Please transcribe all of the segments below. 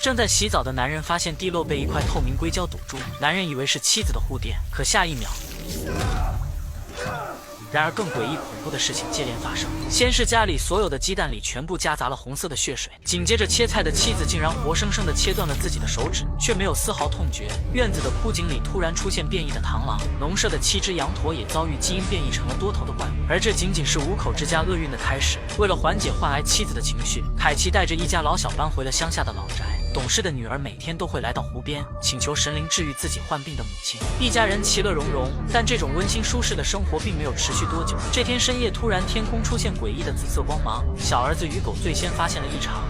正在洗澡的男人发现地漏被一块透明硅胶堵住，男人以为是妻子的护垫，可下一秒。然而更诡异恐怖的事情接连发生，先是家里所有的鸡蛋里全部夹杂了红色的血水，紧接着切菜的妻子竟然活生生的切断了自己的手指，却没有丝毫痛觉。院子的枯井里突然出现变异的螳螂，农舍的7只羊驼也遭遇基因变异成了多头的怪物。而这仅仅是5口之家厄运的开始。为了缓解患癌妻子的情绪，凯奇带着一家老小搬回了乡下的老宅。懂事的女儿每天都会来到湖边，请求神灵治愈自己患病的母亲。一家人其乐融融，但这种温馨舒适的生活并没有持续多久。这天深夜，突然天空出现诡异的紫色光芒，小儿子与狗最先发现了异常。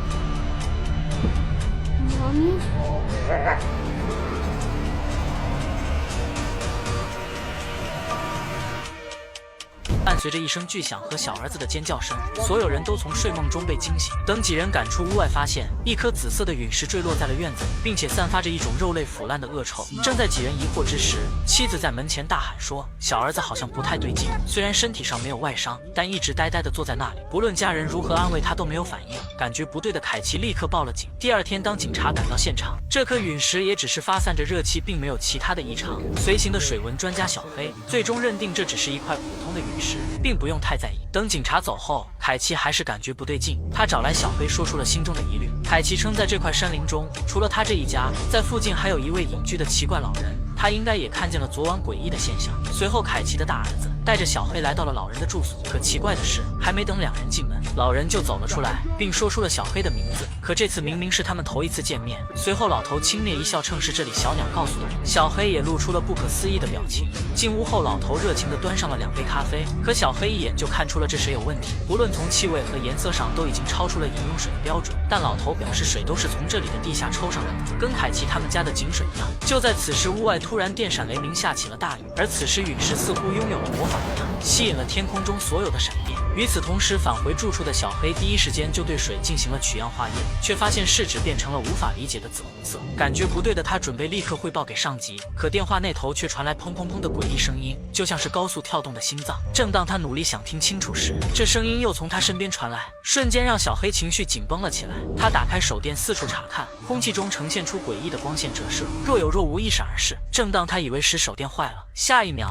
伴随着一声巨响和小儿子的尖叫声，所有人都从睡梦中被惊醒。等几人赶出屋外，发现一颗紫色的陨石坠落在了院子里，并且散发着一种肉类腐烂的恶臭。正在几人疑惑之时，妻子在门前大喊说：“小儿子好像不太对劲，虽然身体上没有外伤，但一直呆呆地坐在那里，不论家人如何安慰他都没有反应。”感觉不对的凯奇立刻报了警。第二天，当警察赶到现场，这颗陨石也只是发散着热气，并没有其他的异常。随行的水文专家小黑最终认定这只是一块普通的陨石，并不用太在意。等警察走后，凯奇还是感觉不对劲，他找来小黑说出了心中的疑虑。凯奇称，在这块山林中，除了他这一家，在附近还有一位隐居的奇怪老人，他应该也看见了昨晚诡异的现象。随后，凯奇的大儿子带着小黑来到了老人的住所，可奇怪的是，还没等两人进门，老人就走了出来，并说出了小黑的名字。可这次明明是他们头一次见面。随后，老头轻蔑一笑，称是这里小鸟告诉的人。小黑也露出了不可思议的表情。进屋后，老头热情地端上了2杯咖啡，可小黑一眼就看出了这水有问题，无论从气味和颜色上都已经超出了饮用水的标准。但老头表示，水都是从这里的地下抽上来的，跟凯奇他们家的井水一样。就在此时，屋外突然电闪雷鸣，下起了大雨，而此时陨石似乎拥有了魔法一样，吸引了天空中所有的闪电。与此同时，返回住处的小黑第一时间就对水进行了取样化验，却发现试纸变成了无法理解的紫红色。感觉不对的他准备立刻汇报给上级，可电话那头却传来砰砰砰的诡异声音，就像是高速跳动的心脏。正当他努力想听清楚时，这声音又从他身边传来，瞬间让小黑情绪紧绷了起来。他打开手电四处查看，空气中呈现出诡异的光线折射，若有若无，一闪而逝。正当他以为是手电坏了，下一秒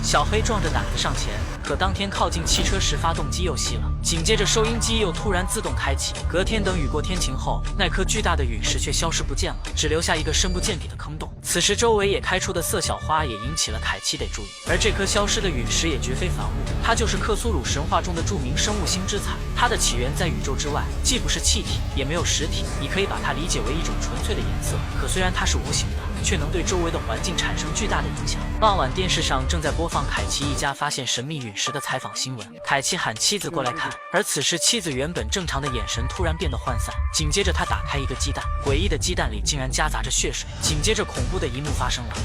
小黑壮着胆子上前，可当天靠近汽车时，发动机又熄了，紧接着收音机又突然自动开启。隔天等雨过天晴后，那颗巨大的陨石却消失不见了，只留下一个深不见底的坑洞。此时周围也开出的色小花也引起了凯奇得注意，而这颗消失的陨石也绝非凡物，它就是克苏鲁神话中的著名生物星之彩。它的起源在宇宙之外，既不是气体，也没有实体，你可以把它理解为一种纯粹的颜色。可虽然它是无形的，却能对周围的环境产生巨大的影响。傍晚，电视上正在播放凯奇一家发现神秘陨石的采访新闻。凯奇喊妻子过来看，而此时妻子原本正常的眼神突然变得涣散。紧接着他打开一个鸡蛋，诡异的鸡蛋里竟然夹杂着血水。紧接着恐怖的一幕发生了。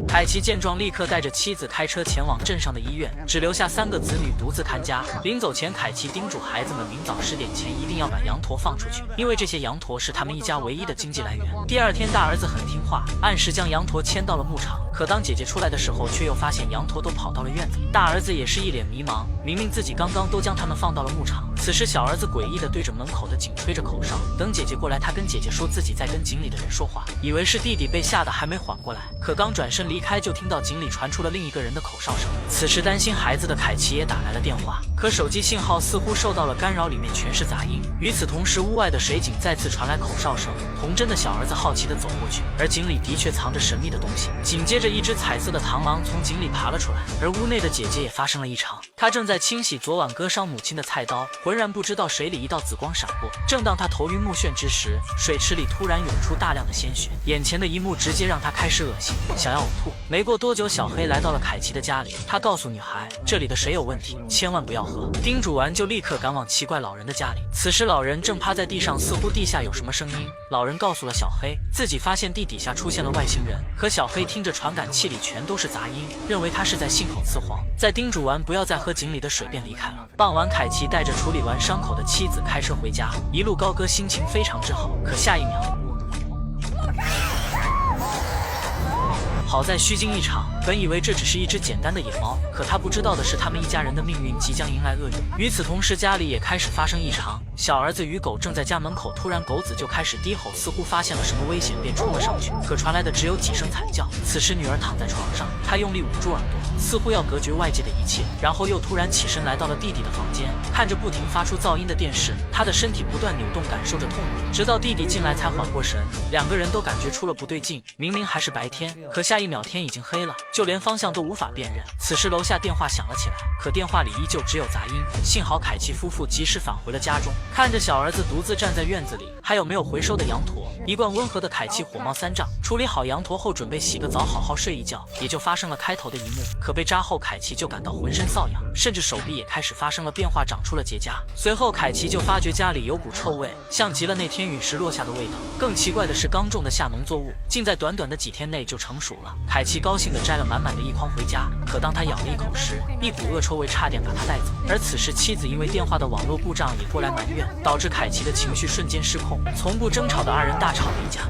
凯奇见状，立刻带着妻子开车前往镇上的医院，只留下3个子女独自看家。临走前，凯奇叮嘱孩子们，明早10点前一定要把羊驼放出去，因为这些羊驼是他们一家唯一的经济来源。第二天，大儿子很听话，按时将羊驼牵到了牧场。可当姐姐出来的时候，却又发现羊驼都跑到了院子里。大儿子也是一脸迷茫，明明自己刚刚都将他们放到了牧场。此时，小儿子诡异地对着门口的井吹着口哨。等姐姐过来，他跟姐姐说自己在跟井里的人说话，以为是弟弟，被吓得还没缓过来。可刚转身离开，就听到井里传出了另一个人的口哨声。此时担心孩子的凯奇也打来了电话，可手机信号似乎受到了干扰，里面全是杂音。与此同时，屋外的水井再次传来口哨声。童真的小儿子好奇地走过去，而井里的确藏着神秘的东西。紧接着，一只彩色的螳螂从井里爬了出来，而屋内的姐姐也发生了异常。她正在清洗昨晚割伤母亲的菜刀，浑然不知道水里一道紫光闪过。正当她头晕目眩之时，水池里突然涌出大量的鲜血，眼前的一幕直接让她开始恶心，想要呕吐。没过多久，小黑来到了凯奇的家里，他告诉女孩，这里的水有问题，千万不要喝。叮嘱完就立刻赶往奇怪老人的家里。此时老人正趴在地上，似乎地下有什么声音。老人告诉了小黑，自己发现地底下出现了外星人。可小黑听着传感器里全都是杂音，认为他是在信口雌黄。在叮嘱完不要再喝井里的水，便离开了。傍晚，凯奇带着处理完伤口的妻子开车回家，一路高歌，心情非常之好。可下一秒，好在虚惊一场，本以为这只是一只简单的野猫，可他不知道的是，他们一家人的命运即将迎来厄运。与此同时，家里也开始发生异常，小儿子与狗正在家门口，突然狗子就开始低吼，似乎发现了什么危险，便冲了上去，可传来的只有几声惨叫。此时女儿躺在床上，她用力捂住耳朵，似乎要隔绝外界的一切，然后又突然起身来到了弟弟的房间，看着不停发出噪音的电视，她的身体不断扭动，感受着痛苦，直到弟弟进来才缓过神。两个人都感觉出了不对劲，明明还是白天，可下一秒天已经黑了，就连方向都无法辨认。此时楼下电话响了起来，可电话里依旧只有杂音。幸好凯奇夫妇及时返回了家中，看着小儿子独自站在院子里，还有没有回收的羊驼。一贯温和的凯奇火冒三丈，处理好羊驼后准备洗个澡好好睡一觉，也就发生了开头的一幕。可被扎后，凯奇就感到浑身瘙痒，甚至手臂也开始发生了变化，长出了结痂。随后凯奇就发觉家里有股臭味，像极了那天陨石落下的味道。更奇怪的是，刚种的夏农作物竟在短短的几天内就成熟了。凯奇高兴地摘了满满的一筐回家，可当他咬了一口时，一股恶臭味差点把他带走。而此时妻子因为电话的网络故障也过来埋怨，导致凯奇的情绪瞬间失控，从不争吵的二人大吵了一架。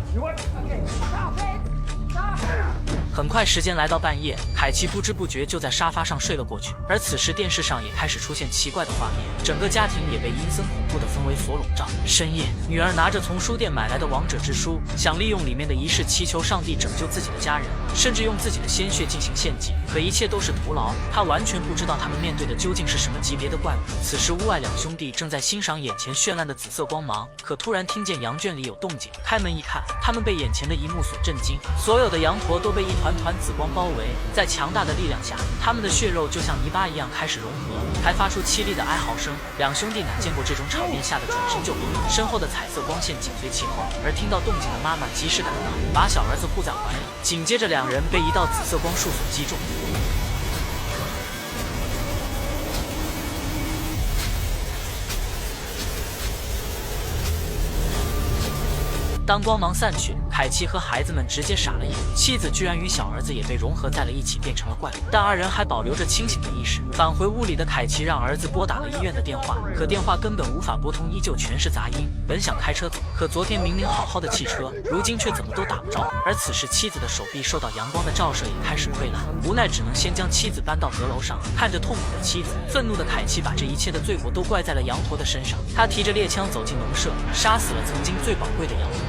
很快时间来到半夜，凯奇不知不觉就在沙发上睡了过去。而此时电视上也开始出现奇怪的画面，整个家庭也被阴森恐怖的氛围所笼罩。深夜，女儿拿着从书店买来的王者之书，想利用里面的仪式祈求上帝拯救自己的家人，甚至用自己的鲜血进行献祭，可一切都是徒劳。她完全不知道他们面对的究竟是什么级别的怪物。此时屋外两兄弟正在欣赏眼前绚烂的紫色光芒，可突然听见羊圈里有动静，开门一看，他们被眼前的一幕所震惊，所有的羊驼都被一团团紫光包围，在强大的力量下，他们的血肉就像泥巴一样开始融合，还发出凄厉的哀嚎声。两兄弟哪见过这种场面，吓得转身就跑，身后的彩色光线紧随其后。而听到动静的妈妈及时赶到，把小儿子护在怀里，紧接着两人被一道紫色光束所击中。当光芒散去，凯奇和孩子们直接傻了眼，妻子居然与小儿子也被融合在了一起，变成了怪物。但二人还保留着清醒的意识。返回屋里的凯奇让儿子拨打了医院的电话，可电话根本无法拨通，依旧全是杂音。本想开车走，可昨天明明好好的汽车，如今却怎么都打不着。而此时妻子的手臂受到阳光的照射，也开始溃烂，无奈只能先将妻子搬到阁楼上。看着痛苦的妻子，愤怒的凯奇把这一切的罪过都怪在了羊驼的身上。他提着猎枪走进农舍，杀死了曾经最宝贵的羊驼。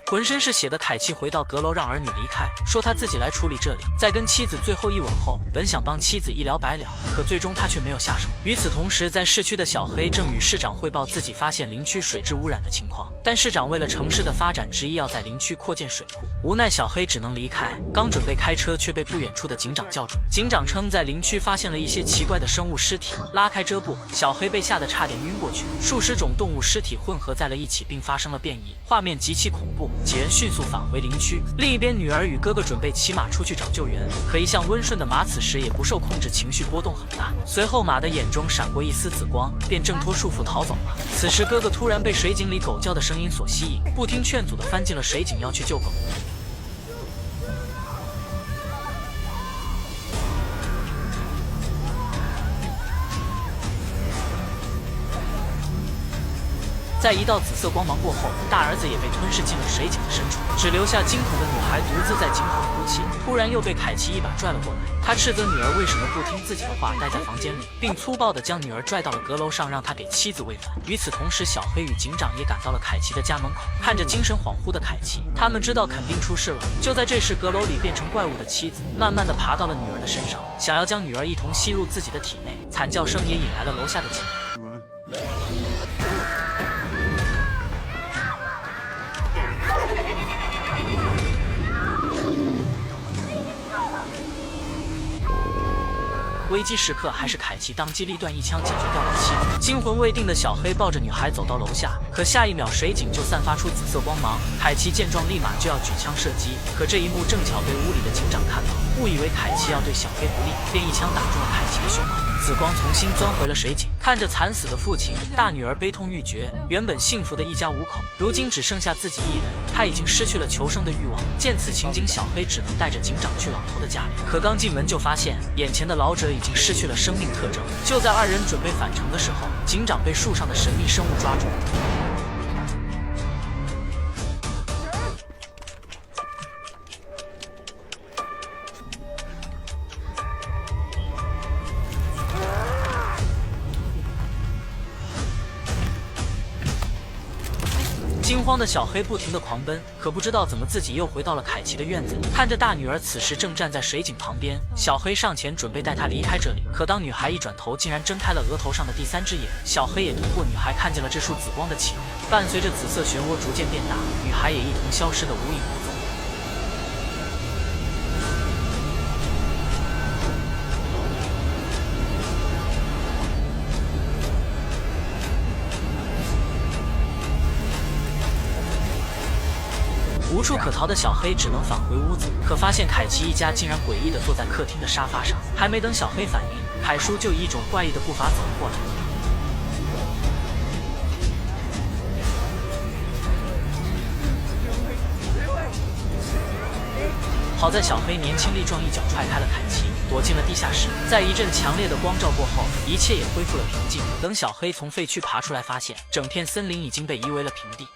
浑身是血的凯奇回到阁楼，让儿女离开，说他自己来处理这里。在跟妻子最后一吻后，本想帮妻子一了百了，可最终他却没有下手。与此同时，在市区的小黑正与市长汇报自己发现林区水质污染的情况，但市长为了城市的发展，执意要在林区扩建水库，无奈小黑只能离开。刚准备开车，却被不远处的警长叫住。警长称在林区发现了一些奇怪的生物尸体，拉开遮布，小黑被吓得差点晕过去。数十种动物尸体混合在了一起，并发生了变异，画面极其恐怖。几人迅速返回林区，另一边女儿与哥哥准备骑马出去找救援，可一向温顺的马此时也不受控制，情绪波动很大。随后马的眼中闪过一丝紫光，便挣脱束缚逃走了。此时哥哥突然被水井里狗叫的声音所吸引，不听劝阻的翻进了水井要去救狗。在一道紫色光芒过后，大儿子也被吞噬进了水井的深处，只留下惊恐的女孩独自在井口哭泣。突然又被凯奇一把拽了过来，他斥责女儿为什么不听自己的话，待在房间里，并粗暴地将女儿拽到了阁楼上，让她给妻子喂饭。与此同时，小黑与警长也赶到了凯奇的家门口，看着精神恍惚的凯奇，他们知道肯定出事了。就在这时，阁楼里变成怪物的妻子慢慢地爬到了女儿的身上，想要将女儿一同吸入自己的体内，惨叫声也引来了楼下的警员。危机时刻，还是凯奇当机立断，一枪解决掉了妻子。惊魂未定的小黑抱着女孩走到楼下，可下一秒水井就散发出紫色光芒。凯奇见状，立马就要举枪射击，可这一幕正巧被屋里的警长看到，误以为凯奇要对小黑不利，便一枪打中了凯奇的胸口。紫光重新钻回了水井，看着惨死的父亲，大女儿悲痛欲绝。原本幸福的一家5口，如今只剩下自己一人，她已经失去了求生的欲望。见此情景，小黑只能带着警长去老头的家里。可刚进门就发现，眼前的老者已经失去了生命特征。就在2人准备返程的时候，警长被树上的神秘生物抓住。惊慌的小黑不停地狂奔，可不知道怎么自己又回到了凯奇的院子里。看着大女儿此时正站在水井旁边，小黑上前准备带她离开这里。可当女孩一转头，竟然睁开了额头上的第3只眼。小黑也通过女孩看见了这束紫光的起源，伴随着紫色漩涡逐渐变大，女孩也一同消失得无影无踪。无处可逃的小黑只能返回屋子，可发现凯奇一家竟然诡异地坐在客厅的沙发上。还没等小黑反应，凯叔就以一种怪异的步伐走了过来。好在小黑年轻力壮，一脚踹开了凯奇，躲进了地下室。在一阵强烈的光照过后，一切也恢复了平静。等小黑从废墟爬出来，发现整片森林已经被夷为了平地。